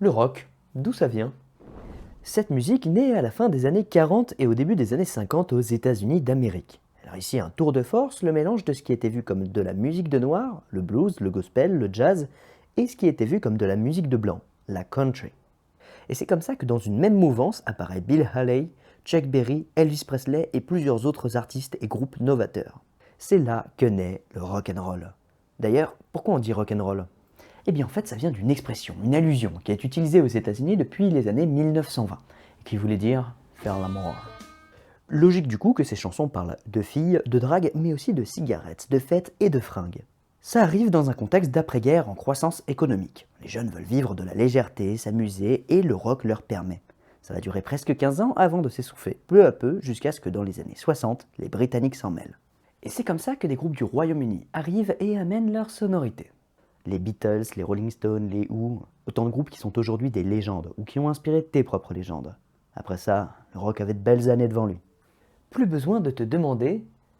Le rock, d'où ça vient? Cette musique naît à la fin des années 40 et au début des années 50 aux États-Unis d'Amérique. Elle réussit un tour de force, le mélange de ce qui était vu comme de la musique de noir, le blues, le gospel, le jazz, et ce qui était vu comme de la musique de blanc, la country. Et c'est comme ça que dans une même mouvance apparaît Bill Haley, Chuck Berry, Elvis Presley et plusieurs autres artistes et groupes novateurs. C'est là que naît le rock and roll. D'ailleurs, pourquoi on dit rock and roll? Eh bien en fait ça vient d'une expression, une allusion qui est utilisée aux États-Unis depuis les années 1920 et qui voulait dire faire l'amour. Logique du coup que ces chansons parlent de filles, de drague, mais aussi de cigarettes, de fêtes et de fringues. Ça arrive dans un contexte d'après-guerre en croissance économique. Les jeunes veulent vivre de la légèreté, s'amuser, et le rock leur permet. Ça va durer presque 15 ans avant de s'essouffler, peu à peu, jusqu'à ce que dans les années 60, les Britanniques s'en mêlent. Et c'est comme ça que des groupes du Royaume-Uni arrivent et amènent leur sonorité. Les Beatles, les Rolling Stones, les Who, autant de groupes qui sont aujourd'hui des légendes, ou qui ont inspiré tes propres légendes. Après ça, le rock avait de belles années devant lui. Plus besoin de te demander